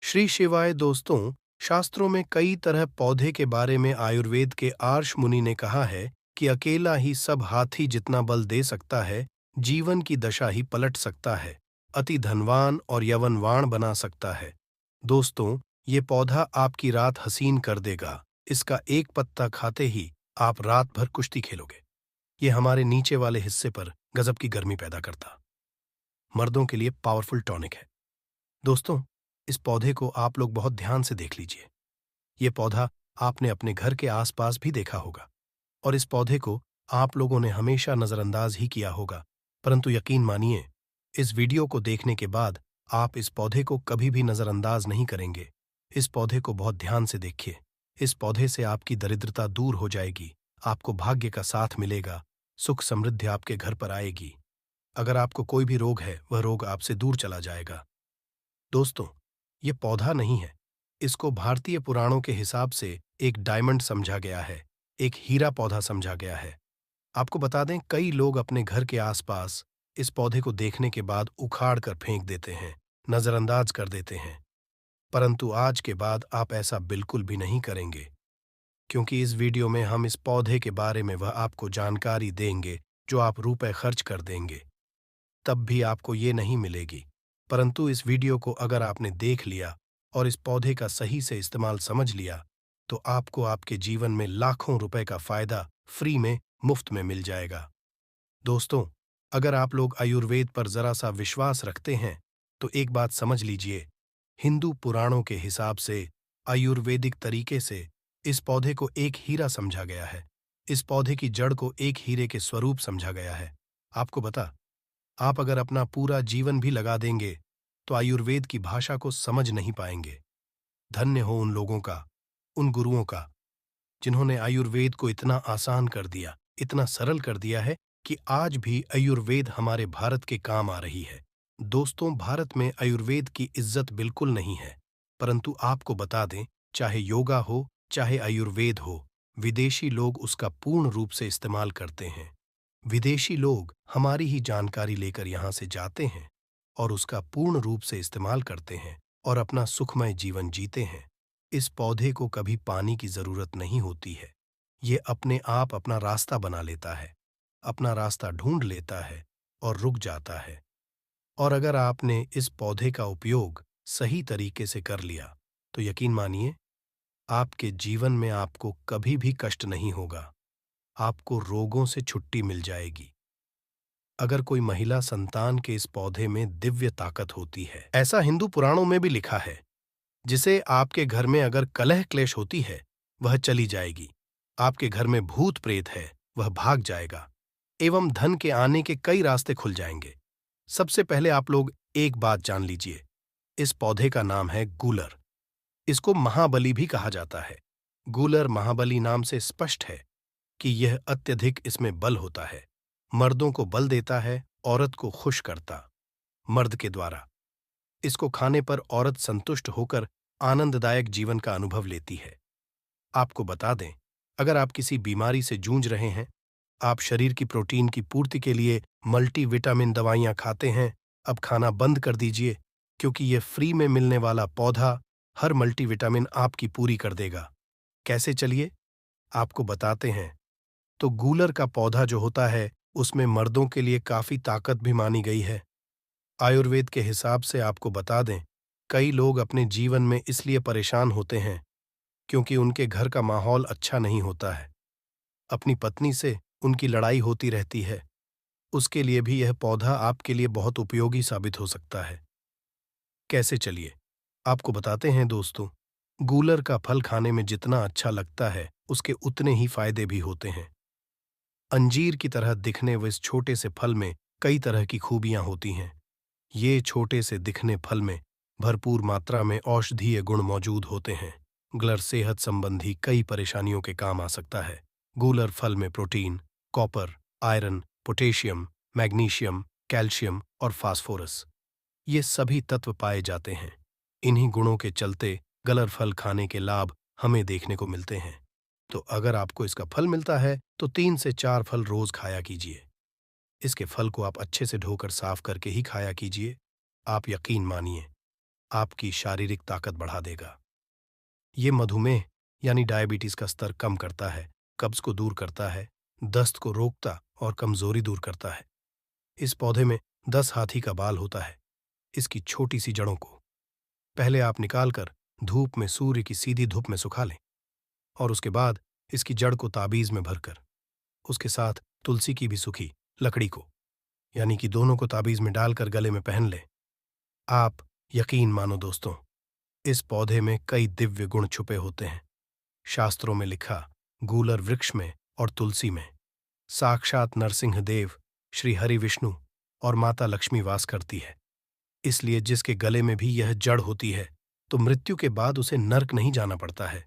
श्री शिवाय दोस्तों, शास्त्रों में कई तरह पौधे के बारे में आयुर्वेद के आर्ष मुनि ने कहा है कि अकेला ही सब हाथी जितना बल दे सकता है, जीवन की दशा ही पलट सकता है, अति धनवान और यवनवान बना सकता है। दोस्तों, ये पौधा आपकी रात हसीन कर देगा। इसका एक पत्ता खाते ही आप रात भर कुश्ती खेलोगे। ये हमारे नीचे वाले हिस्से पर गजब की गर्मी पैदा करता। मर्दों के लिए पावरफुल टॉनिक है। दोस्तों, इस पौधे को आप लोग बहुत ध्यान से देख लीजिए। ये पौधा आपने अपने घर के आसपास भी देखा होगा और इस पौधे को आप लोगों ने हमेशा नजरअंदाज ही किया होगा, परंतु यकीन मानिए, इस वीडियो को देखने के बाद आप इस पौधे को कभी भी नजरअंदाज नहीं करेंगे। इस पौधे को बहुत ध्यान से देखिए। इस पौधे से आपकी दरिद्रता दूर हो जाएगी, आपको भाग्य का साथ मिलेगा, सुख समृद्धि आपके घर पर आएगी। अगर आपको कोई भी रोग है, वह रोग आपसे दूर चला जाएगा। दोस्तों, ये पौधा नहीं है। इसको भारतीय पुराणों के हिसाब से एक डायमंड समझा गया है, एक हीरा पौधा समझा गया है। आपको बता दें, कई लोग अपने घर के आसपास इस पौधे को देखने के बाद उखाड़ कर फेंक देते हैं, नजरअंदाज कर देते हैं। परंतु आज के बाद आप ऐसा बिल्कुल भी नहीं करेंगे, क्योंकि इस वीडियो में हम इस पौधे के बारे में वह आपको जानकारी देंगे जो आप रुपए खर्च कर देंगे, तब भी आपको ये नहीं मिलेगी। परंतु इस वीडियो को अगर आपने देख लिया और इस पौधे का सही से इस्तेमाल समझ लिया, तो आपको आपके जीवन में लाखों रुपए का फायदा फ्री में, मुफ्त में मिल जाएगा। दोस्तों, अगर आप लोग आयुर्वेद पर जरा सा विश्वास रखते हैं, तो एक बात समझ लीजिए, हिंदू पुराणों के हिसाब से आयुर्वेदिक तरीके से इस पौधे को एक हीरा समझा गया है। इस पौधे की जड़ को एक हीरे के स्वरूप समझा गया है। आपको बता, आप अगर अपना पूरा जीवन भी लगा देंगे, तो आयुर्वेद की भाषा को समझ नहीं पाएंगे। धन्य हो उन लोगों का, उन गुरुओं का, जिन्होंने आयुर्वेद को इतना आसान कर दिया, इतना सरल कर दिया है कि आज भी आयुर्वेद हमारे भारत के काम आ रही है। दोस्तों, भारत में आयुर्वेद की इज्जत बिल्कुल नहीं है, परंतु आपको बता दें, चाहे योगा हो, चाहे आयुर्वेद हो, विदेशी लोग उसका पूर्ण रूप से इस्तेमाल करते हैं। विदेशी लोग हमारी ही जानकारी लेकर यहाँ से जाते हैं और उसका पूर्ण रूप से इस्तेमाल करते हैं और अपना सुखमय जीवन जीते हैं। इस पौधे को कभी पानी की जरूरत नहीं होती है। ये अपने आप अपना रास्ता बना लेता है, अपना रास्ता ढूंढ लेता है और रुक जाता है। और अगर आपने इस पौधे का उपयोग सही तरीके से कर लिया, तो यकीन मानिए, आपके जीवन में आपको कभी भी कष्ट नहीं होगा। आपको रोगों से छुट्टी मिल जाएगी। अगर कोई महिला संतान के इस पौधे में दिव्य ताकत होती है, ऐसा हिंदू पुराणों में भी लिखा है, जिसे आपके घर में अगर कलह क्लेश होती है, वह चली जाएगी। आपके घर में भूत प्रेत है, वह भाग जाएगा एवं धन के आने के कई रास्ते खुल जाएंगे। सबसे पहले आप लोग एक बात जान लीजिए, इस पौधे का नाम है गूलर। इसको महाबली भी कहा जाता है। गूलर महाबली नाम से स्पष्ट है कि यह अत्यधिक इसमें बल होता है। मर्दों को बल देता है, औरत को खुश करता, मर्द के द्वारा। इसको खाने पर औरत संतुष्ट होकर आनंददायक जीवन का अनुभव लेती है। आपको बता दें, अगर आप किसी बीमारी से जूझ रहे हैं, आप शरीर की प्रोटीन की पूर्ति के लिए मल्टीविटामिन दवाइयां खाते हैं, अब खाना बंद कर दीजिए, क्योंकि यह फ्री में मिलने वाला पौधा हर मल्टीविटामिन आपकी पूरी कर देगा। कैसे, चलिए आपको बताते हैं। तो गूलर का पौधा जो होता है, उसमें मर्दों के लिए काफी ताकत भी मानी गई है। आयुर्वेद के हिसाब से आपको बता दें, कई लोग अपने जीवन में इसलिए परेशान होते हैं क्योंकि उनके घर का माहौल अच्छा नहीं होता है। अपनी पत्नी से उनकी लड़ाई होती रहती है। उसके लिए भी यह पौधा आपके लिए बहुत उपयोगी साबित हो सकता है। कैसे, चलिए आपको बताते हैं दोस्तों। गूलर का फल खाने में जितना अच्छा लगता है, उसके उतने ही फायदे भी होते हैं। अंजीर की तरह दिखने व इस छोटे से फल में कई तरह की खूबियां होती हैं। ये छोटे से दिखने फल में भरपूर मात्रा में औषधीय गुण मौजूद होते हैं। गूलर सेहत संबंधी कई परेशानियों के काम आ सकता है। गूलर फल में protein, copper, iron, potassium, magnesium, calcium और फास्फोरस, ये सभी तत्व पाए जाते हैं। इन्हीं गुणों के चलते गूलर फल खाने के लाभ हमें देखने को मिलते हैं। तो अगर आपको इसका फल मिलता है, तो 3 से 4 फल रोज खाया कीजिए। इसके फल को आप अच्छे से धोकर साफ करके ही खाया कीजिए। आप यकीन मानिए, आपकी शारीरिक ताकत बढ़ा देगा। ये मधुमेह यानी डायबिटीज का स्तर कम करता है, कब्ज को दूर करता है, दस्त को रोकता और कमजोरी दूर करता है। इस पौधे में 10 हाथी का बाल होता है। इसकी छोटी सी जड़ों को पहले आप निकालकर धूप में सूर्य की सीधी धूप में सुखा लें और उसके बाद इसकी जड़ को ताबीज में भरकर उसके साथ तुलसी की भी सूखी लकड़ी को यानी कि दोनों को ताबीज में डालकर गले में पहन लें। आप यकीन मानो दोस्तों, इस पौधे में कई दिव्य गुण छुपे होते हैं। शास्त्रों में लिखा, गूलर वृक्ष में और तुलसी में साक्षात नरसिंह देव, श्री हरि विष्णु और माता लक्ष्मी वास करती है। इसलिए जिसके गले में भी यह जड़ होती है तो मृत्यु के बाद उसे नर्क नहीं जाना पड़ता है,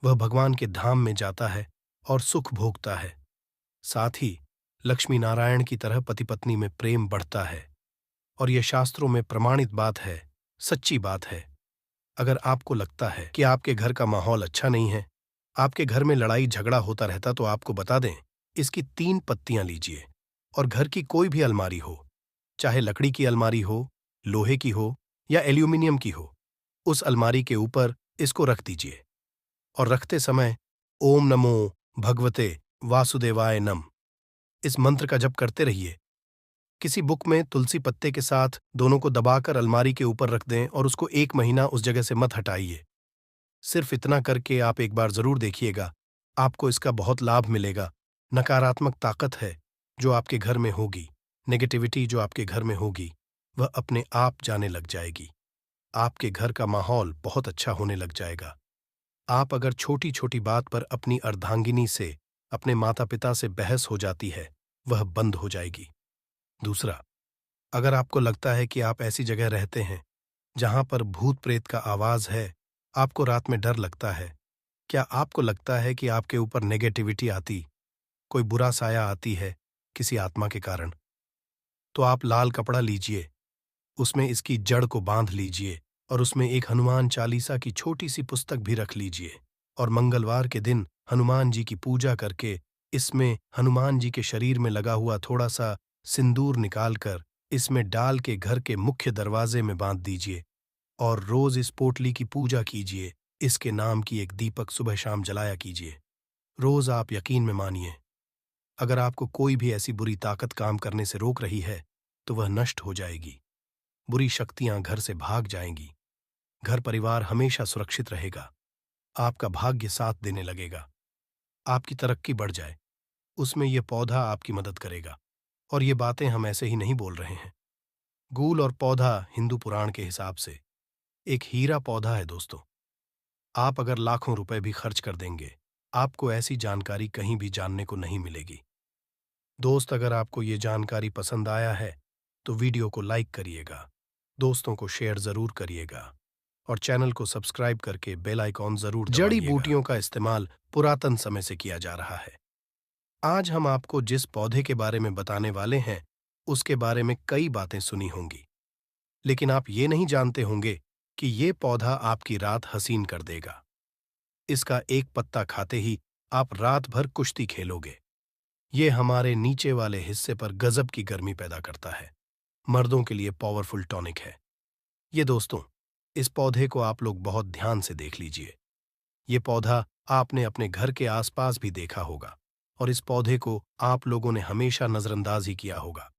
वह भगवान के धाम में जाता है और सुख भोगता है। साथ ही लक्ष्मी नारायण की तरह पति पत्नी में प्रेम बढ़ता है और यह शास्त्रों में प्रमाणित बात है, सच्ची बात है। अगर आपको लगता है कि आपके घर का माहौल अच्छा नहीं है, आपके घर में लड़ाई झगड़ा होता रहता, तो आपको बता दें, इसकी 3 पत्तियां लीजिए और घर की कोई भी अलमारी हो, चाहे लकड़ी की अलमारी हो, लोहे की हो या एल्यूमिनियम की हो, उस अलमारी के ऊपर इसको रख दीजिए और रखते समय ओम नमो भगवते वासुदेवाय नम इस मंत्र का जप करते रहिए। किसी बुक में तुलसी पत्ते के साथ दोनों को दबाकर अलमारी के ऊपर रख दें और उसको 1 महीना उस जगह से मत हटाइए। सिर्फ इतना करके आप एक बार जरूर देखिएगा, आपको इसका बहुत लाभ मिलेगा। नकारात्मक ताकत है जो आपके घर में होगी, नेगेटिविटी जो आपके घर में होगी, वह अपने आप जाने लग जाएगी। आपके घर का माहौल बहुत अच्छा होने लग जाएगा। आप अगर छोटी छोटी बात पर अपनी अर्धांगिनी से, अपने माता पिता से बहस हो जाती है, वह बंद हो जाएगी। दूसरा, अगर आपको लगता है कि आप ऐसी जगह रहते हैं जहां पर भूत प्रेत का आवाज है, आपको रात में डर लगता है, क्या आपको लगता है कि आपके ऊपर नेगेटिविटी आती, कोई बुरा साया आती है किसी आत्मा के कारण, तो आप लाल कपड़ा लीजिए, उसमें इसकी जड़ को बांध लीजिए और उसमें एक हनुमान चालीसा की छोटी सी पुस्तक भी रख लीजिए और मंगलवार के दिन हनुमान जी की पूजा करके इसमें हनुमान जी के शरीर में लगा हुआ थोड़ा सा सिंदूर निकालकर इसमें डाल के घर के मुख्य दरवाजे में बांध दीजिए और रोज इस पोटली की पूजा कीजिए। इसके नाम की एक दीपक सुबह शाम जलाया कीजिए। रोज आप यकीन में मानिए, अगर आपको कोई भी ऐसी बुरी ताकत काम करने से रोक रही है तो वह नष्ट हो जाएगी। बुरी शक्तियां घर से भाग जाएंगी। घर परिवार हमेशा सुरक्षित रहेगा। आपका भाग्य साथ देने लगेगा। आपकी तरक्की बढ़ जाए, उसमें यह पौधा आपकी मदद करेगा। और ये बातें हम ऐसे ही नहीं बोल रहे हैं। गूल और पौधा हिंदू पुराण के हिसाब से एक हीरा पौधा है दोस्तों। आप अगर लाखों रुपए भी खर्च कर देंगे, आपको ऐसी जानकारी कहीं भी जानने को नहीं मिलेगी। दोस्त, अगर आपको ये जानकारी पसंद आया है तो वीडियो को लाइक करिएगा, दोस्तों को शेयर जरूर करिएगा और चैनल को सब्सक्राइब करके बेल आइकॉन जरूर दबाइएगा। जड़ी बूटियों का इस्तेमाल पुरातन समय से किया जा रहा है। आज हम आपको जिस पौधे के बारे में बताने वाले हैं, उसके बारे में कई बातें सुनी होंगी, लेकिन आप ये नहीं जानते होंगे कि ये पौधा आपकी रात हसीन कर देगा। इसका एक पत्ता खाते ही आप रात भर कुश्ती खेलोगे। ये हमारे नीचे वाले हिस्से पर गजब की गर्मी पैदा करता है। मर्दों के लिए पावरफुल टॉनिक है ये दोस्तों। इस पौधे को आप लोग बहुत ध्यान से देख लीजिए। ये पौधा आपने अपने घर के आसपास भी देखा होगा और इस पौधे को आप लोगों ने हमेशा नजरअंदाज ही किया होगा।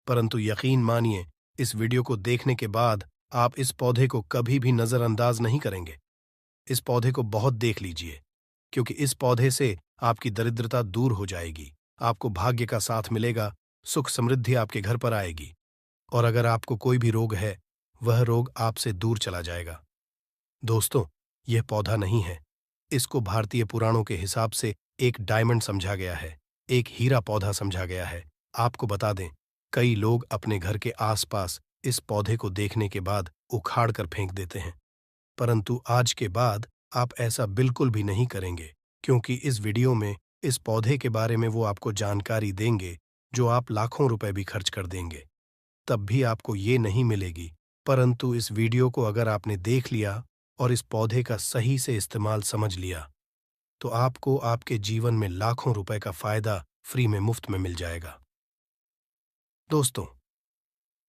परंतु यकीन मानिए, इस वीडियो को देखने के बाद आप इस पौधे को कभी भी नजरअंदाज नहीं करेंगे। इस पौधे को बहुत देख लीजिए, क्योंकि इस पौधे से आपकी दरिद्रता दूर हो जाएगी, आपको भाग्य का साथ मिलेगा, सुख समृद्धि आपके घर पर आएगी और अगर आपको कोई भी रोग है, वह रोग आपसे दूर चला जाएगा। दोस्तों, यह पौधा नहीं है, इसको भारतीय पुराणों के हिसाब से एक डायमंड समझा गया है, एक हीरा पौधा समझा गया है। आपको बता दें, कई लोग अपने घर के आसपास इस पौधे को देखने के बाद उखाड़ कर फेंक देते हैं, परंतु आज के बाद आप ऐसा बिल्कुल भी नहीं करेंगे, क्योंकि इस वीडियो में इस पौधे के बारे में वो आपको जानकारी देंगे जो आप लाखों रुपए भी खर्च कर देंगे, तब भी आपको ये नहीं मिलेगी। परंतु इस वीडियो को अगर आपने देख लिया और इस पौधे का सही से इस्तेमाल समझ लिया, तो आपको आपके जीवन में लाखों रुपए का फायदा फ्री में, मुफ्त में मिल जाएगा। दोस्तों,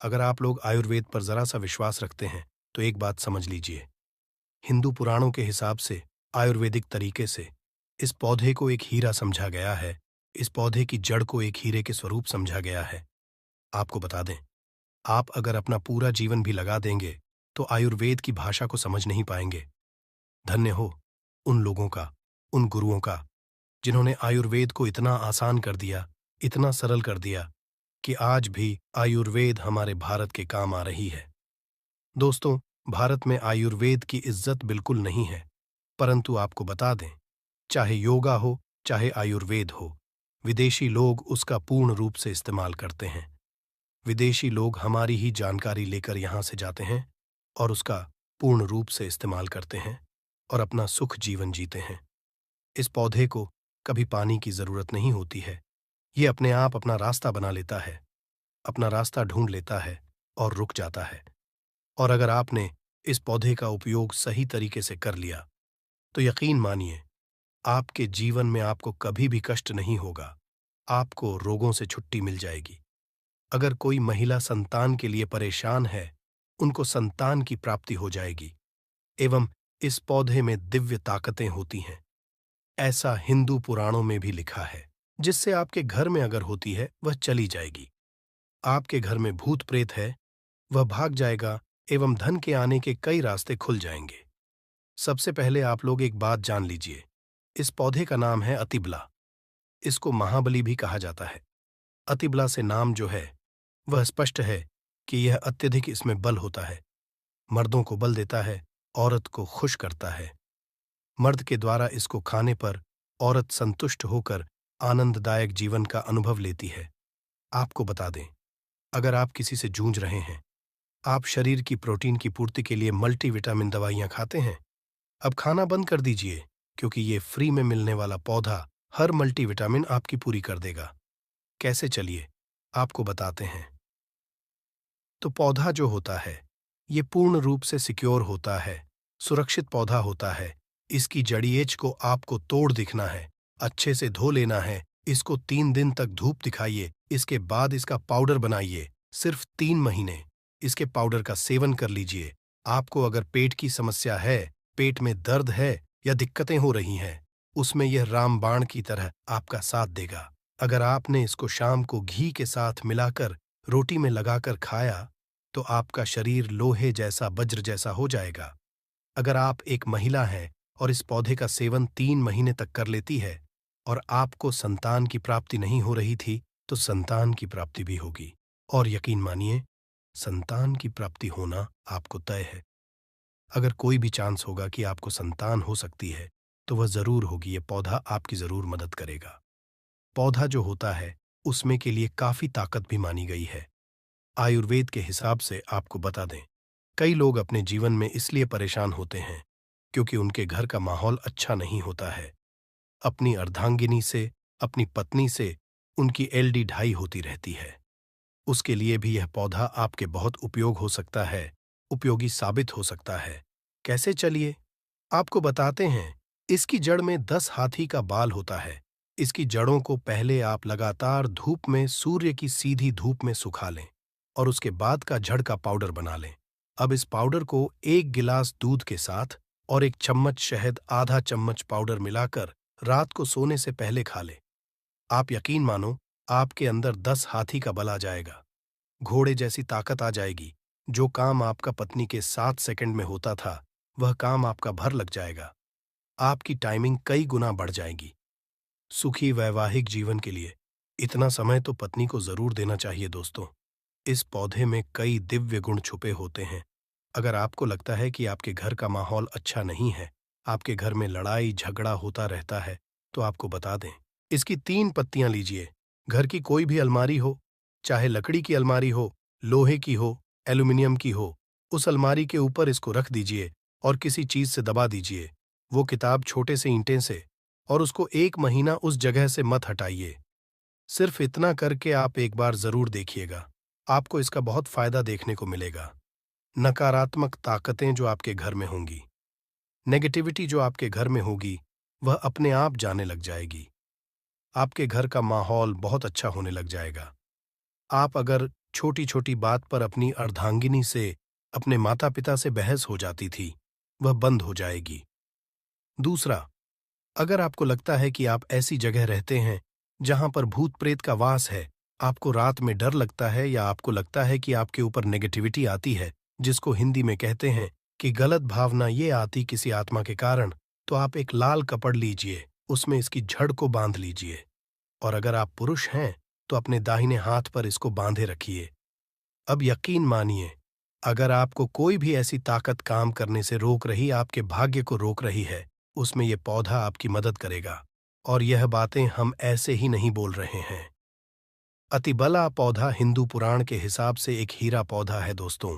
अगर आप लोग आयुर्वेद पर जरा सा विश्वास रखते हैं तो एक बात समझ लीजिए, हिंदू पुराणों के हिसाब से, आयुर्वेदिक तरीके से, इस पौधे को एक हीरा समझा गया है। इस पौधे की जड़ को एक हीरे के स्वरूप समझा गया है। आपको बता दें, आप अगर अपना पूरा जीवन भी लगा देंगे, तो आयुर्वेद की भाषा को समझ नहीं पाएंगे। धन्य हो उन लोगों का, उन गुरुओं का, जिन्होंने आयुर्वेद को इतना आसान कर दिया, इतना सरल कर दिया कि आज भी आयुर्वेद हमारे भारत के काम आ रही है। दोस्तों, भारत में आयुर्वेद की इज्जत बिल्कुल नहीं है, परंतु आपको बता दें, चाहे योगा हो, चाहे आयुर्वेद हो, विदेशी लोग उसका पूर्ण रूप से इस्तेमाल करते हैं। विदेशी लोग हमारी ही जानकारी लेकर यहाँ से जाते हैं और उसका पूर्ण रूप से इस्तेमाल करते हैं और अपना सुख जीवन जीते हैं। इस पौधे को कभी पानी की जरूरत नहीं होती है। ये अपने आप अपना रास्ता बना लेता है, अपना रास्ता ढूंढ लेता है और रुक जाता है। और अगर आपने इस पौधे का उपयोग सही तरीके से कर लिया, तो यकीन मानिए, आपके जीवन में आपको कभी भी कष्ट नहीं होगा। आपको रोगों से छुट्टी मिल जाएगी। अगर कोई महिला संतान के लिए परेशान है, उनको संतान की प्राप्ति हो जाएगी। एवं इस पौधे में दिव्य ताकतें होती हैं, ऐसा हिंदू पुराणों में भी लिखा है, जिससे आपके घर में अगर होती है, वह चली जाएगी। आपके घर में भूत प्रेत है, वह भाग जाएगा एवं धन के आने के कई रास्ते खुल जाएंगे। सबसे पहले आप लोग एक बात जान लीजिए, इस पौधे का नाम है अतिबला। इसको महाबली भी कहा जाता है। अतिबला से नाम जो है, वह स्पष्ट है कि यह अत्यधिक इसमें बल होता है। मर्दों को बल देता है, औरत को खुश करता है। मर्द के द्वारा इसको खाने पर औरत संतुष्ट होकर आनंददायक जीवन का अनुभव लेती है। आपको बता दें, अगर आप किसी से जूझ रहे हैं, आप शरीर की प्रोटीन की पूर्ति के लिए मल्टीविटामिन दवाइयां खाते हैं, अब खाना बंद कर दीजिए, क्योंकि ये फ्री में मिलने वाला पौधा हर मल्टीविटामिन आपकी पूरी कर देगा। कैसे, चलिए आपको बताते हैं। तो पौधा जो होता है, ये पूर्ण रूप से सिक्योर होता है, सुरक्षित पौधा होता है। इसकी जड़िएच को आपको तोड़ दिखना है, अच्छे से धो लेना है। इसको 3 दिन तक धूप दिखाइए, इसके बाद इसका पाउडर बनाइए। सिर्फ 3 महीने इसके पाउडर का सेवन कर लीजिए। आपको अगर पेट की समस्या है, पेट में दर्द है या दिक्कतें हो रही हैं, उसमें यह रामबाण की तरह आपका साथ देगा। अगर आपने इसको शाम को घी के साथ मिलाकर रोटी में लगाकर खाया, तो आपका शरीर लोहे जैसा, वज्र जैसा हो जाएगा। अगर आप एक महिला हैं और इस पौधे का सेवन 3 महीने तक कर लेती है और आपको संतान की प्राप्ति नहीं हो रही थी, तो संतान की प्राप्ति भी होगी। और यकीन मानिए, संतान की प्राप्ति होना आपको तय है। अगर कोई भी चांस होगा कि आपको संतान हो सकती है, तो वह जरूर होगी। ये पौधा आपकी जरूर मदद करेगा। पौधा जो होता है, उसमें के लिए काफी ताकत भी मानी गई है। आयुर्वेद के हिसाब से आपको बता दें, कई लोग अपने जीवन में इसलिए परेशान होते हैं क्योंकि उनके घर का माहौल अच्छा नहीं होता है। अपनी अर्धांगिनी से, अपनी पत्नी से उनकी एलडी ढाई होती रहती है। उसके लिए भी यह पौधा आपके बहुत उपयोग हो सकता है, उपयोगी साबित हो सकता है। कैसे, चलिए आपको बताते हैं। इसकी जड़ में 10 हाथी का बाल होता है। इसकी जड़ों को पहले आप लगातार धूप में, सूर्य की सीधी धूप में सुखा लें और उसके बाद का जड़ का पाउडर बना लें। अब इस पाउडर को 1 गिलास दूध के साथ और 1 चम्मच शहद, आधा चम्मच पाउडर मिलाकर रात को सोने से पहले खा लें। आप यकीन मानो, आपके अंदर 10 हाथी का बल आ जाएगा, घोड़े जैसी ताकत आ जाएगी। जो काम आपका पत्नी के 7 सेकंड में होता था, वह काम आपका भर लग जाएगा। आपकी टाइमिंग कई गुना बढ़ जाएगी। सुखी वैवाहिक जीवन के लिए इतना समय तो पत्नी को जरूर देना चाहिए। दोस्तों, इस पौधे में कई दिव्य गुण छुपे होते हैं। अगर आपको लगता है कि आपके घर का माहौल अच्छा नहीं है, आपके घर में लड़ाई झगड़ा होता रहता है, तो आपको बता दें, इसकी 3 पत्तियां लीजिए। घर की कोई भी अलमारी हो, चाहे लकड़ी की अलमारी हो, लोहे की हो, एल्यूमिनियम की हो, उस अलमारी के ऊपर इसको रख दीजिए और किसी चीज से दबा दीजिए। वो किताब छोटे से ईंटें से, और उसको 1 महीना उस जगह से मत हटाइए। सिर्फ इतना करके आप एक बार जरूर देखिएगा, आपको इसका बहुत फायदा देखने को मिलेगा। नकारात्मक ताकतें जो आपके घर में होंगी, नेगेटिविटी जो आपके घर में होगी, वह अपने आप जाने लग जाएगी। आपके घर का माहौल बहुत अच्छा होने लग जाएगा। आप अगर छोटी छोटी बात पर अपनी अर्धांगिनी से, अपने माता पिता से बहस हो जाती थी, वह बंद हो जाएगी। दूसरा, अगर आपको लगता है कि आप ऐसी जगह रहते हैं जहां पर भूत प्रेत का वास है, आपको रात में डर लगता है या आपको लगता है कि आपके ऊपर नेगेटिविटी आती है, जिसको हिंदी में कहते हैं कि गलत भावना ये आती किसी आत्मा के कारण, तो आप एक लाल कपड़ लीजिए, उसमें इसकी झड़ को बांध लीजिए। और अगर आप पुरुष हैं तो अपने दाहिने हाथ पर इसको बांधे रखिए। अब यकीन मानिए, अगर आपको कोई भी ऐसी ताकत काम करने से रोक रही, आपके भाग्य को रोक रही है, उसमें यह पौधा आपकी मदद करेगा। और यह बातें हम ऐसे ही नहीं बोल रहे हैं। अतिबला पौधा हिंदू पुराण के हिसाब से एक हीरा पौधा है दोस्तों।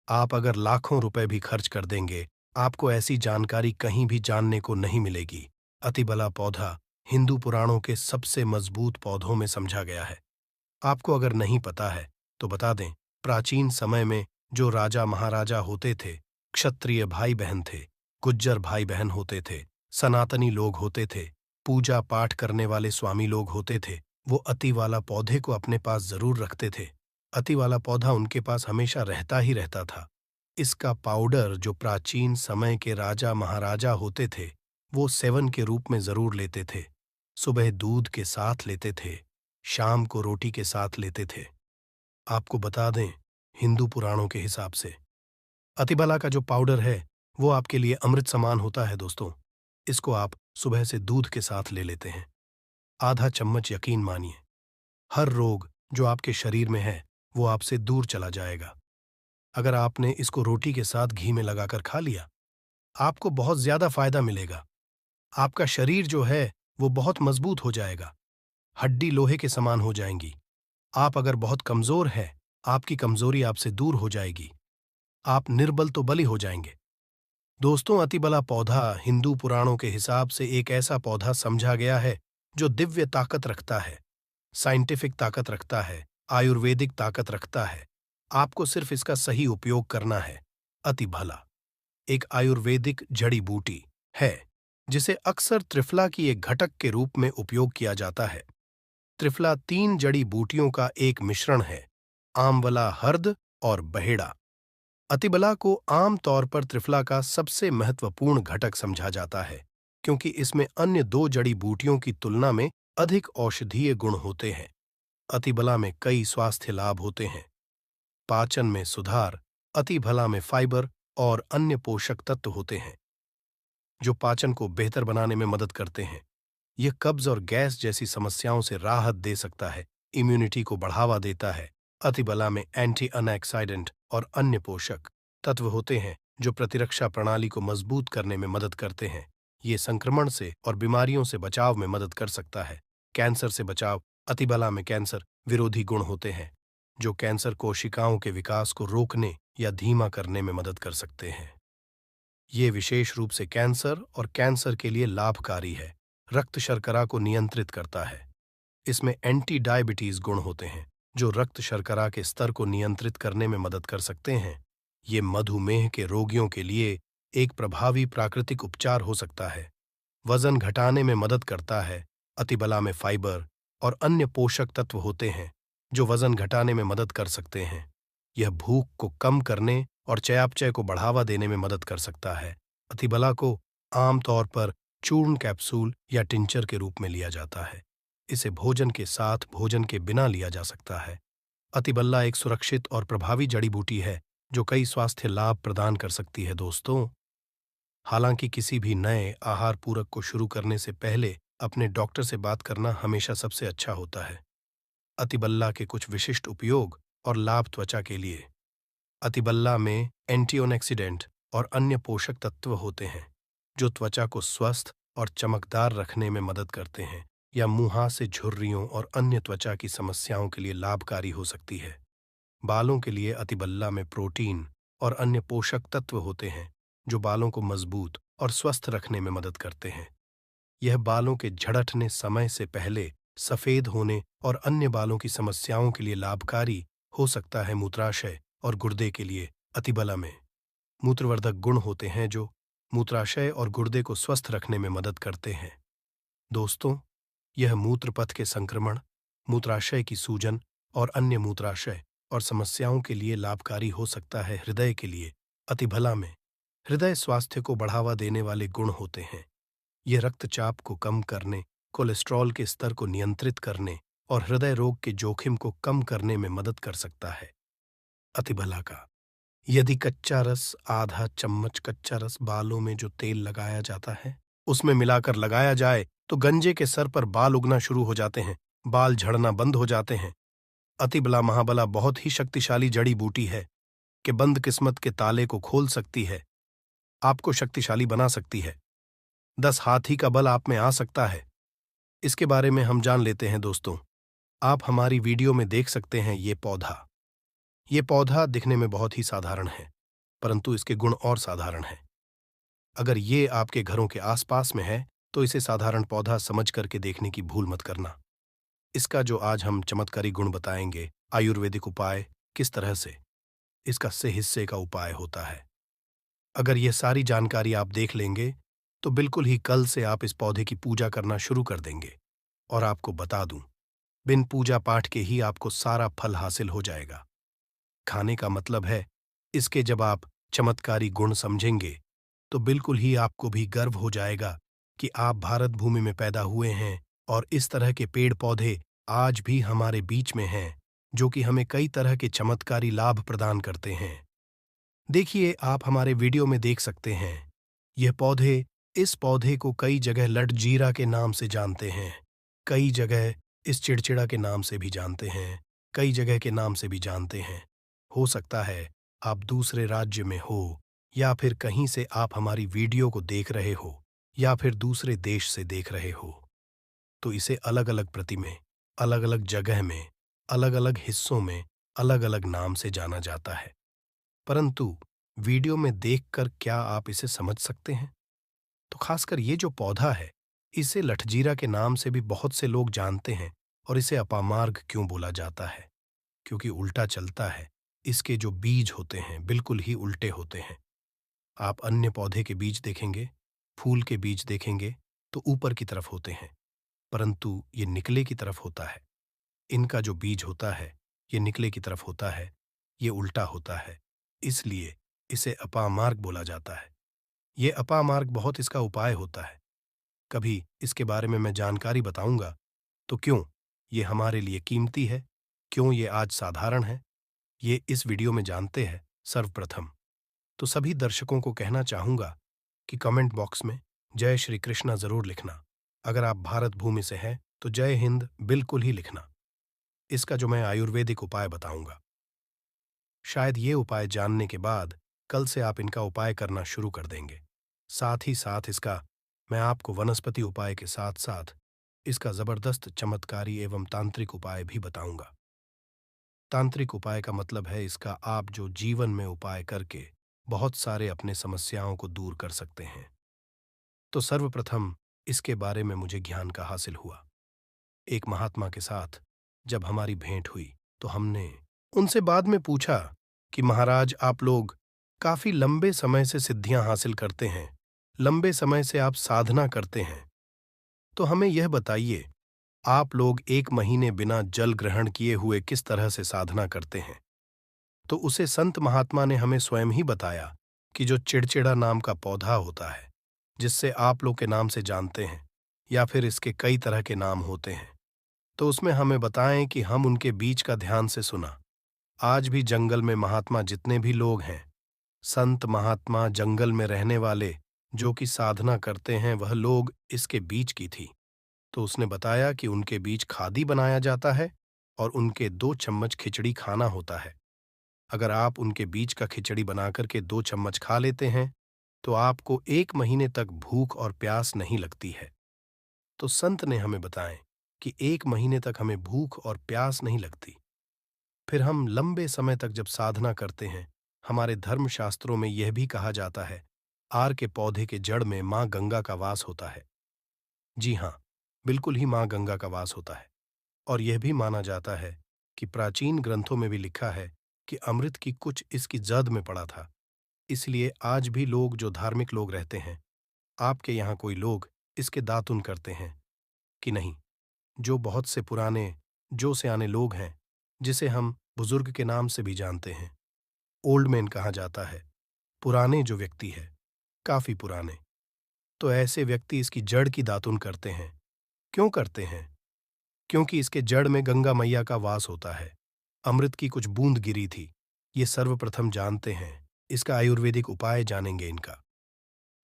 आप अगर लाखों रुपए भी खर्च कर देंगे, आपको ऐसी जानकारी कहीं भी जानने को नहीं मिलेगी। अतिबला पौधा हिंदू पुराणों के सबसे मजबूत पौधों में समझा गया है। आपको अगर नहीं पता है तो बता दें, प्राचीन समय में जो राजा महाराजा होते थे, क्षत्रिय भाई बहन थे, गुज्जर भाई बहन होते थे, सनातनी लोग होते थे, पूजा पाठ करने वाले स्वामी लोग होते थे, वो अति वाला पौधे को अपने पास जरूर रखते थे। अति वाला पौधा उनके पास हमेशा रहता ही रहता था। इसका पाउडर जो प्राचीन समय के राजा महाराजा होते थे, वो सेवन के रूप में जरूर लेते थे। सुबह दूध के साथ लेते थे, शाम को रोटी के साथ लेते थे। आपको बता दें, हिंदू पुराणों के हिसाब से अतिबला का जो पाउडर है वो आपके लिए अमृत समान होता है दोस्तों। इसको आप सुबह से दूध के साथ ले लेते हैं। आधा चम्मच, यकीन मानिए, हर रोग जो आपके शरीर में है वो आपसे दूर चला जाएगा। अगर आपने इसको रोटी के साथ घी में लगाकर खा लिया, आपको बहुत ज्यादा फायदा मिलेगा। आपका शरीर जो है वो बहुत मजबूत हो जाएगा, हड्डी लोहे के समान हो जाएंगी। आप अगर बहुत कमजोर हैं, आपकी कमजोरी आपसे दूर हो जाएगी। आप निर्बल तो बली हो जाएंगे। दोस्तों, अतिबला पौधा हिंदू पुराणों के हिसाब से एक ऐसा पौधा समझा गया है जो दिव्य ताकत रखता है, साइंटिफिक ताकत रखता है, आयुर्वेदिक ताकत रखता है। आपको सिर्फ इसका सही उपयोग करना है। अतिबला एक आयुर्वेदिक जड़ी बूटी है जिसे अक्सर त्रिफला की एक घटक के रूप में उपयोग किया जाता है। त्रिफला 3 जड़ी बूटियों का एक मिश्रण है, आंवला, हर्द और बहेड़ा। अतिबला को आम तौर पर त्रिफला का सबसे महत्वपूर्ण घटक समझा जाता है क्योंकि इसमें अन्य 2 जड़ी बूटियों की तुलना में अधिक औषधीय गुण होते हैं। अतिबला में कई स्वास्थ्य लाभ होते हैं। पाचन में सुधार, अतिबला में फाइबर और अन्य पोषक तत्व होते हैं जो पाचन को बेहतर बनाने में मदद करते हैं। यह कब्ज और गैस जैसी समस्याओं से राहत दे सकता है, इम्यूनिटी को बढ़ावा देता है। अतिबला में एंटी अनऑक्सीडेंट और अन्य पोषक तत्व होते हैं जो प्रतिरक्षा प्रणाली को मजबूत करने में मदद करते हैं। ये संक्रमण से और बीमारियों से बचाव में मदद कर सकता है। कैंसर से बचाव, अतिबला में कैंसर विरोधी गुण होते हैं जो कैंसर कोशिकाओं के विकास को रोकने या धीमा करने में मदद कर सकते हैं। ये विशेष रूप से कैंसर और कैंसर के लिए लाभकारी है। रक्त शर्करा को नियंत्रित करता है। इसमें एंटी डायबिटीज गुण होते हैं जो रक्त शर्करा के स्तर को नियंत्रित करने में मदद कर सकते हैं। ये मधुमेह के रोगियों के लिए एक प्रभावी प्राकृतिक उपचार हो सकता है। वजन घटाने में मदद करता है। अतिबला में फाइबर और अन्य पोषक तत्व होते हैं जो वजन घटाने में मदद कर सकते हैं। यह भूख को कम करने और चयापचय को बढ़ावा देने में मदद कर सकता है। अतिबला को आमतौर पर चूर्ण कैप्सूल या टिंचर के रूप में लिया जाता है। इसे भोजन के साथ, भोजन के बिना लिया जा सकता है। अतिबला एक सुरक्षित और प्रभावी जड़ी बूटी है जो कई स्वास्थ्य लाभ प्रदान कर सकती है दोस्तों। हालांकि किसी भी नए आहार पूरक को शुरू करने से पहले अपने डॉक्टर से बात करना हमेशा सबसे अच्छा होता है। अतिबला के कुछ विशिष्ट उपयोग और लाभ त्वचा के लिए। अतिबला में एंटीऑक्सीडेंट और अन्य पोषक तत्व होते हैं जो त्वचा को स्वस्थ और चमकदार रखने में मदद करते हैं या मुंहासे झुर्रियों और अन्य त्वचा की समस्याओं के लिए लाभकारी हो सकती है। बालों के लिए अतिबला में प्रोटीन और अन्य पोषक तत्व होते हैं जो बालों को मजबूत और स्वस्थ रखने में मदद करते हैं। यह बालों के झड़ने समय से पहले सफेद होने और अन्य बालों की समस्याओं के लिए लाभकारी हो सकता है। मूत्राशय और गुर्दे के लिए अतिबला में मूत्रवर्धक गुण होते हैं जो मूत्राशय और गुर्दे को स्वस्थ रखने में मदद करते हैं। दोस्तों, यह मूत्रपथ के संक्रमण, मूत्राशय की सूजन और अन्य मूत्राशय और समस्याओं के लिए लाभकारी हो सकता है हृदय के लिए अति भला में। हृदय स्वास्थ्य को बढ़ावा देने वाले गुण होते हैं। ये रक्तचाप को कम करने, कोलेस्ट्रॉल के स्तर को नियंत्रित करने और हृदय रोग के जोखिम को कम करने में मदद कर सकता है। अति भला का यदि कच्चा रस, आधा चम्मच कच्चा रस बालों में जो तेल लगाया जाता है उसमें मिलाकर लगाया जाए तो गंजे के सर पर बाल उगना शुरू हो जाते हैं, बाल झड़ना बंद हो जाते हैं। अतिबला महाबला बहुत ही शक्तिशाली जड़ी बूटी है कि बंद किस्मत के ताले को खोल सकती है, आपको शक्तिशाली बना सकती है। 10 हाथी का बल आप में आ सकता है। इसके बारे में हम जान लेते हैं दोस्तों। आप हमारी वीडियो में देख सकते हैं ये पौधा दिखने में बहुत ही साधारण है, परंतु इसके गुण और साधारण हैं। अगर ये आपके घरों के आसपास में है तो इसे साधारण पौधा समझ करके देखने की भूल मत करना। इसका जो आज हम चमत्कारी गुण बताएंगे, आयुर्वेदिक उपाय किस तरह से इसका से हिस्से का उपाय होता है। अगर यह सारी जानकारी आप देख लेंगे तो बिल्कुल ही कल से आप इस पौधे की पूजा करना शुरू कर देंगे। और आपको बता दूं, बिन पूजा पाठ के ही आपको सारा फल हासिल हो जाएगा। खाने का मतलब है, इसके जब आप चमत्कारी गुण समझेंगे तो बिल्कुल ही आपको भी गर्व हो जाएगा कि आप भारत भूमि में पैदा हुए हैं और इस तरह के पेड़ पौधे आज भी हमारे बीच में हैं जो कि हमें कई तरह के चमत्कारी लाभ प्रदान करते हैं। देखिए, आप हमारे वीडियो में देख सकते हैं इस पौधे को कई जगह लटजीरा के नाम से जानते हैं, कई जगह इस चिड़चिड़ा के नाम से भी जानते हैं, कई जगह के नाम से भी जानते हैं। हो सकता है आप दूसरे राज्य में हो या फिर कहीं से आप हमारी वीडियो को देख रहे हो या फिर दूसरे देश से देख रहे हो, तो इसे अलग-अलग प्रति में, अलग-अलग जगह में, अलग-अलग हिस्सों में अलग-अलग नाम से जाना जाता है। परंतु वीडियो में देखकर क्या आप इसे समझ सकते हैं? तो खासकर ये जो पौधा है, इसे लठजीरा के नाम से भी बहुत से लोग जानते हैं। और इसे अपामार्ग क्यों बोला जाता है? क्योंकि उल्टा चलता है। इसके जो बीज होते हैं बिल्कुल ही उल्टे होते हैं। आप अन्य पौधे के बीज देखेंगे, फूल के बीज देखेंगे तो ऊपर की तरफ होते हैं, परंतु ये निकले की तरफ होता है। इनका जो बीज होता है ये निकले की तरफ होता है, ये उल्टा होता है, इसलिए इसे अपामार्ग बोला जाता है। ये अपामार्ग बहुत इसका उपाय होता है। कभी इसके बारे में मैं जानकारी बताऊंगा। तो क्यों ये हमारे लिए कीमती है, क्यों ये आज साधारण है, ये इस वीडियो में जानते हैं। सर्वप्रथम तो सभी दर्शकों को कहना चाहूंगा कि कमेंट बॉक्स में जय श्री कृष्णा जरूर लिखना। अगर आप भारत भूमि से हैं तो जय हिंद बिल्कुल ही लिखना। इसका जो मैं आयुर्वेदिक उपाय बताऊंगा, शायद ये उपाय जानने के बाद कल से आप इनका उपाय करना शुरू कर देंगे। साथ ही साथ इसका मैं आपको वनस्पति उपाय के साथ साथ इसका जबरदस्त चमत्कारी एवं तांत्रिक उपाय भी बताऊंगा। तांत्रिक उपाय का मतलब है इसका आप जो जीवन में उपाय करके बहुत सारे अपने समस्याओं को दूर कर सकते हैं। तो सर्वप्रथम इसके बारे में मुझे ज्ञान का हासिल हुआ। एक महात्मा के साथ जब हमारी भेंट हुई तो हमने उनसे बाद में पूछा कि महाराज, आप लोग काफी लंबे समय से सिद्धियां हासिल करते हैं, लंबे समय से आप साधना करते हैं, तो हमें यह बताइए, आप लोग 1 महीने बिना जल ग्रहण किए हुए किस तरह से साधना करते हैं? तो उसे संत महात्मा ने हमें स्वयं ही बताया कि जो चिड़चिड़ा नाम का पौधा होता है, जिससे आप लोग के नाम से जानते हैं या फिर इसके कई तरह के नाम होते हैं, तो उसमें हमें बताएं कि हम उनके बीज का ध्यान से सुना। आज भी जंगल में महात्मा जितने भी लोग हैं, संत महात्मा जंगल में रहने वाले जो कि साधना करते हैं, वह लोग इसके बीज की थी। तो उसने बताया कि उनके बीज खादी बनाया जाता है और उनके 2 चम्मच खिचड़ी खाना होता है। अगर आप उनके बीज का खिचड़ी बनाकर के 2 चम्मच खा लेते हैं तो आपको 1 महीने तक भूख और प्यास नहीं लगती है। तो संत ने हमें बताएं कि 1 महीने तक हमें भूख और प्यास नहीं लगती। फिर हम लंबे समय तक जब साधना करते हैं, हमारे धर्मशास्त्रों में यह भी कहा जाता है, आर के पौधे के जड़ में माँ गंगा का वास होता है। जी हाँ, बिल्कुल ही माँ गंगा का वास होता है। और यह भी माना जाता है कि प्राचीन ग्रंथों में भी लिखा है कि अमृत की कुछ इसकी जद में पड़ा था। इसलिए आज भी लोग जो धार्मिक लोग रहते हैं, आपके यहाँ कोई लोग इसके दातुन करते हैं कि नहीं? जो बहुत से पुराने जो सयाने लोग हैं, जिसे हम बुजुर्ग के नाम से भी जानते हैं। ओल्ड मैन कहा जाता है, पुराने जो व्यक्ति है, काफी पुराने। तो ऐसे व्यक्ति इसकी जड़ की दातुन करते हैं। क्यों करते हैं? क्योंकि इसके जड़ में गंगा मैया का वास होता है। अमृत की कुछ बूंद गिरी थी। ये सर्वप्रथम जानते हैं। इसका आयुर्वेदिक उपाय जानेंगे। इनका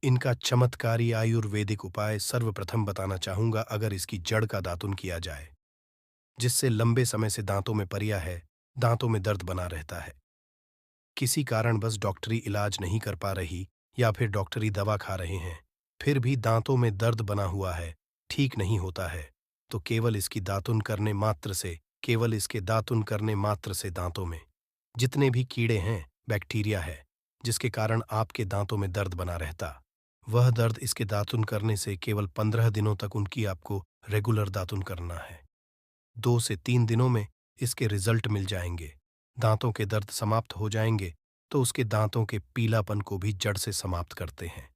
इनका चमत्कारी आयुर्वेदिक उपाय सर्वप्रथम बताना चाहूंगा। अगर इसकी जड़ का दातुन किया जाए, जिससे लंबे समय से दांतों में परिया है, दांतों में दर्द बना रहता है, किसी कारण बस डॉक्टरी इलाज नहीं कर पा रही या फिर डॉक्टरी दवा खा रहे हैं, फिर भी दांतों में दर्द बना हुआ है, ठीक नहीं होता है, तो केवल इसकी दातुन करने मात्र से, केवल इसके दातुन करने मात्र से दांतों में जितने भी कीड़े हैं, बैक्टीरिया है, जिसके कारण आपके दांतों में दर्द बना रहता, वह दर्द इसके दातुन करने से केवल 15 दिनों तक उनकी आपको रेगुलर दातुन करना है। 2 से 3 दिनों में इसके रिजल्ट मिल जाएंगे। दांतों के दर्द समाप्त हो जाएंगे तो उसके दांतों के पीलापन को भी जड़ से समाप्त करते हैं।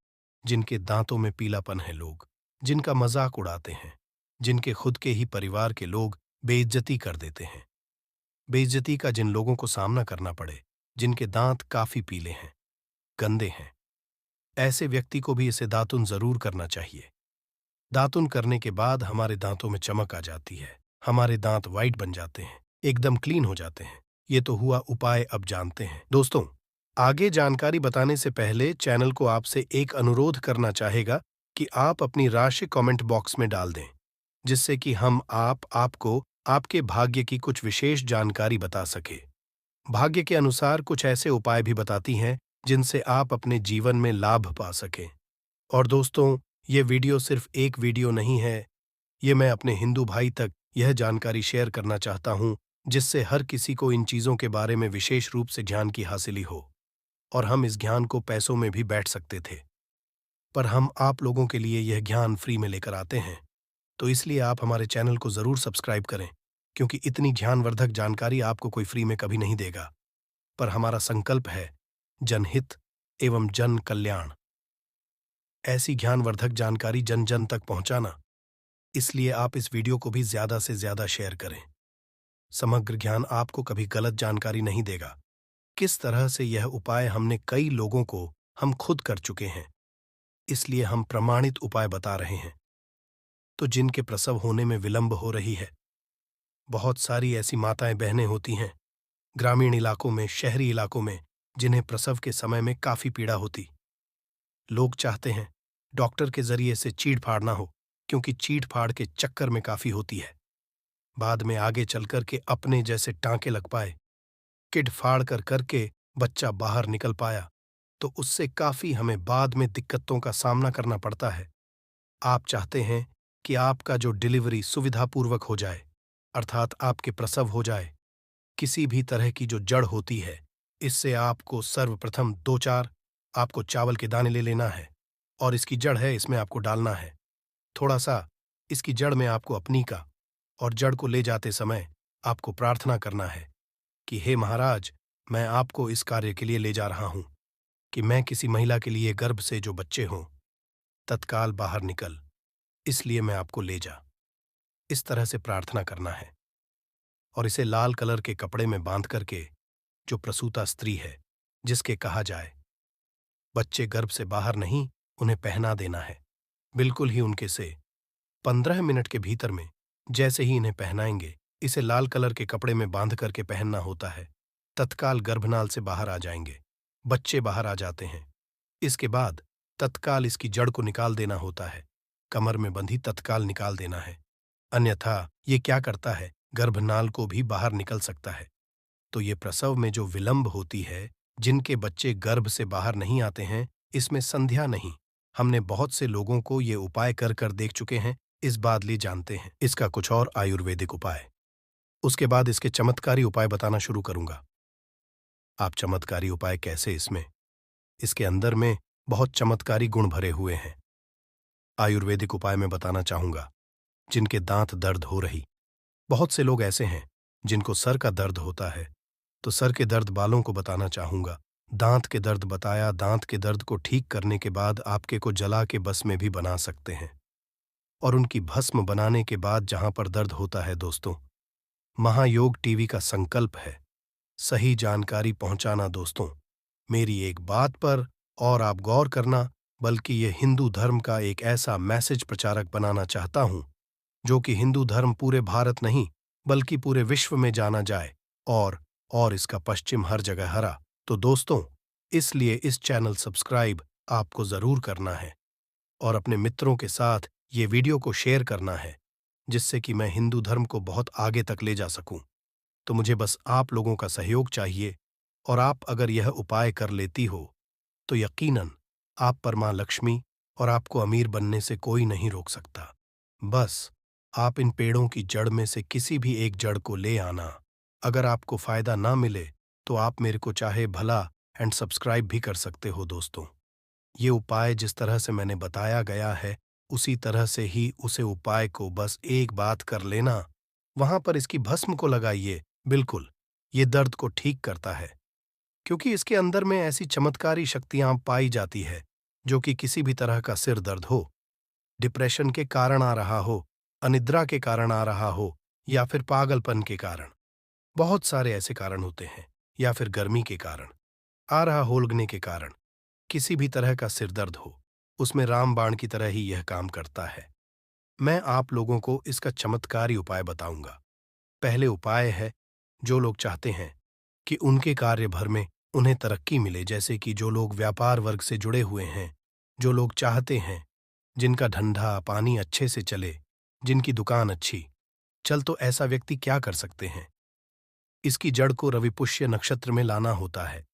जिनके दांतों में पीलापन है, लोग जिनका मजाक उड़ाते हैं, जिनके खुद के ही परिवार के लोग बेइज्जती कर देते हैं, बेइज्जती का जिन लोगों को सामना करना पड़े, जिनके दांत काफी पीले हैं, गंदे हैं, ऐसे व्यक्ति को भी इसे दातुन जरूर करना चाहिए। दातुन करने के बाद हमारे दांतों में चमक आ जाती है, हमारे दांत वाइट बन जाते हैं, एकदम क्लीन हो जाते हैं। ये तो हुआ उपाय, अब जानते हैं। दोस्तों, आगे जानकारी बताने से पहले चैनल को आपसे एक अनुरोध करना चाहेगा कि आप अपनी राशि कमेंट बॉक्स में डाल दें, जिससे कि हम आपको आपके भाग्य की कुछ विशेष जानकारी बता सके। भाग्य के अनुसार कुछ ऐसे उपाय भी बताती हैं जिनसे आप अपने जीवन में लाभ पा सकें। और दोस्तों, ये वीडियो सिर्फ एक वीडियो नहीं है, ये मैं अपने हिंदू भाई तक यह जानकारी शेयर करना चाहता हूँ, जिससे हर किसी को इन चीज़ों के बारे में विशेष रूप से ज्ञान की हासिली हो। और हम इस ज्ञान को पैसों में भी बैठ सकते थे, पर हम आप लोगों के लिए यह ज्ञान फ्री में लेकर आते हैं। तो इसलिए आप हमारे चैनल को ज़रूर सब्सक्राइब करें, क्योंकि इतनी ज्ञानवर्धक जानकारी आपको कोई फ्री में कभी नहीं देगा। पर हमारा संकल्प है जनहित एवं जन कल्याण, ऐसी ज्ञानवर्धक जानकारी जन जन तक पहुंचाना। इसलिए आप इस वीडियो को भी ज्यादा से ज्यादा शेयर करें। समग्र ज्ञान आपको कभी गलत जानकारी नहीं देगा। किस तरह से यह उपाय हमने कई लोगों को हम खुद कर चुके हैं, इसलिए हम प्रमाणित उपाय बता रहे हैं। तो जिनके प्रसव होने में विलंब हो रही है, बहुत सारी ऐसी माताएं बहनें होती हैं ग्रामीण इलाकों में, शहरी इलाकों में, जिन्हें प्रसव के समय में काफी पीड़ा होती। लोग चाहते हैं डॉक्टर के जरिए से चीड़ फाड़ ना हो, क्योंकि चीड़ फाड़ के चक्कर में काफी होती है। बाद में आगे चलकर के अपने जैसे टांके लग पाए, किड फाड़ कर करके बच्चा बाहर निकल पाया, तो उससे काफी हमें बाद में दिक्कतों का सामना करना पड़ता है। आप चाहते हैं कि आपका जो डिलीवरी सुविधापूर्वक हो जाए, अर्थात आपके प्रसव हो जाए। किसी भी तरह की जो जड़ होती है, इससे आपको सर्वप्रथम 2-4 आपको चावल के दाने ले लेना है, और इसकी जड़ है, इसमें आपको डालना है थोड़ा सा। इसकी जड़ में आपको अपनी का, और जड़ को ले जाते समय आपको प्रार्थना करना है कि हे महाराज, मैं आपको इस कार्य के लिए ले जा रहा हूं, कि मैं किसी महिला के लिए गर्भ से जो बच्चे हों तत्काल बाहर निकल, इसलिए मैं आपको ले जा। इस तरह से प्रार्थना करना है, और इसे लाल कलर के कपड़े में बांध करके जो प्रसूता स्त्री है, जिसके कहा जाए बच्चे गर्भ से बाहर नहीं, उन्हें पहना देना है। बिल्कुल ही उनके से 15 मिनट के भीतर में जैसे ही इन्हें पहनाएंगे, इसे लाल कलर के कपड़े में बांध करके पहनना होता है, तत्काल गर्भनाल से बाहर आ जाएंगे, बच्चे बाहर आ जाते हैं। इसके बाद तत्काल इसकी जड़ को निकाल देना होता है, कमर में बंधी तत्काल निकाल देना है, अन्यथा ये क्या करता है, गर्भनाल को भी बाहर निकल सकता है। तो ये प्रसव में जो विलंब होती है, जिनके बच्चे गर्भ से बाहर नहीं आते हैं, इसमें संध्या नहीं। हमने बहुत से लोगों को ये उपाय कर कर देख चुके हैं, इस बात लिए जानते हैं इसका कुछ और आयुर्वेदिक उपाय। उसके बाद इसके चमत्कारी उपाय बताना शुरू करूंगा। आप चमत्कारी उपाय कैसे, इसके अंदर में बहुत चमत्कारी गुण भरे हुए हैं। आयुर्वेदिक उपाय में बताना चाहूंगा। जिनके दांत दर्द हो रही, बहुत से लोग ऐसे हैं जिनको सर का दर्द होता है, तो सर के दर्द वालों को बताना चाहूंगा। दांत के दर्द बताया, दांत के दर्द को ठीक करने के बाद आपके को जला के बस में भी बना सकते हैं, और उनकी भस्म बनाने के बाद जहां पर दर्द होता है दोस्तों, महायोग टीवी का संकल्प है सही जानकारी पहुंचाना दोस्तों, मेरी एक बात पर और आप गौर करना, बल्कि ये हिंदू धर्म का एक ऐसा मैसेज प्रचारक बनाना चाहता हूं जो कि हिंदू धर्म पूरे भारत नहीं बल्कि पूरे विश्व में जाना जाए और इसका पश्चिम हर जगह हरा। तो दोस्तों, इसलिए इस चैनल सब्सक्राइब आपको जरूर करना है और अपने मित्रों के साथ ये वीडियो को शेयर करना है, जिससे कि मैं हिंदू धर्म को बहुत आगे तक ले जा सकूं। तो मुझे बस आप लोगों का सहयोग चाहिए, और आप अगर यह उपाय कर लेती हो तो यकीनन आप पर मां लक्ष्मी और आपको अमीर बनने से कोई नहीं रोक सकता। बस आप इन पेड़ों की जड़ में से किसी भी एक जड़ को ले आना। अगर आपको फायदा ना मिले तो आप मेरे को चाहे भला एंड सब्सक्राइब भी कर सकते हो दोस्तों। ये उपाय जिस तरह से मैंने बताया गया है, उसी तरह से ही उसे उपाय को बस एक बात कर लेना, वहां पर इसकी भस्म को लगाइए। बिल्कुल, ये दर्द को ठीक करता है, क्योंकि इसके अंदर में ऐसी चमत्कारी शक्तियां पाई जाती है, जो कि किसी भी तरह का सिर दर्द हो, डिप्रेशन के कारण आ रहा हो, अनिद्रा के कारण आ रहा हो, या फिर पागलपन के कारण, बहुत सारे ऐसे कारण होते हैं, या फिर गर्मी के कारण आ रहा, होलगने के कारण, किसी भी तरह का सिर दर्द हो, उसमें रामबाण की तरह ही यह काम करता है। मैं आप लोगों को इसका चमत्कारी उपाय बताऊंगा। पहले उपाय है, जो लोग चाहते हैं कि उनके कार्य भर में उन्हें तरक्की मिले, जैसे कि जो लोग व्यापार वर्ग से जुड़े हुए हैं, जो लोग चाहते हैं जिनका धंधा पानी अच्छे से चले, जिनकी दुकान अच्छी चल, तो ऐसा व्यक्ति क्या कर सकते हैं? इसकी जड़ को रविपुष्य नक्षत्र में लाना होता है,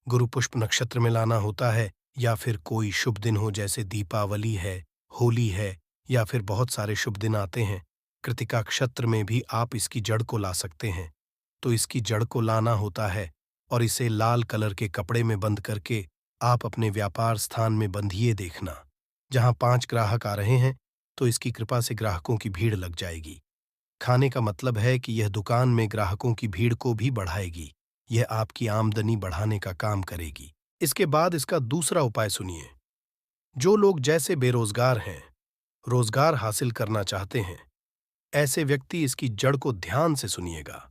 गुरु पुष्प नक्षत्र में लाना होता है, या फिर कोई शुभ दिन हो जैसे दीपावली है, होली है, या फिर बहुत सारे शुभ दिन आते हैं। कृतिका नक्षत्र में भी आप इसकी जड़ को ला सकते हैं। तो इसकी जड़ को लाना होता है और इसे लाल कलर के कपड़े में बंद करके आप अपने व्यापार स्थान में बंधिए देखना। जहां 5 ग्राहक आ रहे हैं तो इसकी कृपा से ग्राहकों की भीड़ लग जाएगी। खाने का मतलब है कि यह दुकान में ग्राहकों की भीड़ को भी बढ़ाएगी। यह आपकी आमदनी बढ़ाने का काम करेगी। इसके बाद इसका दूसरा उपाय सुनिए। जो लोग जैसे बेरोजगार हैं, रोजगार हासिल करना चाहते हैं, ऐसे व्यक्ति इसकी जड़ को ध्यान से सुनिएगा।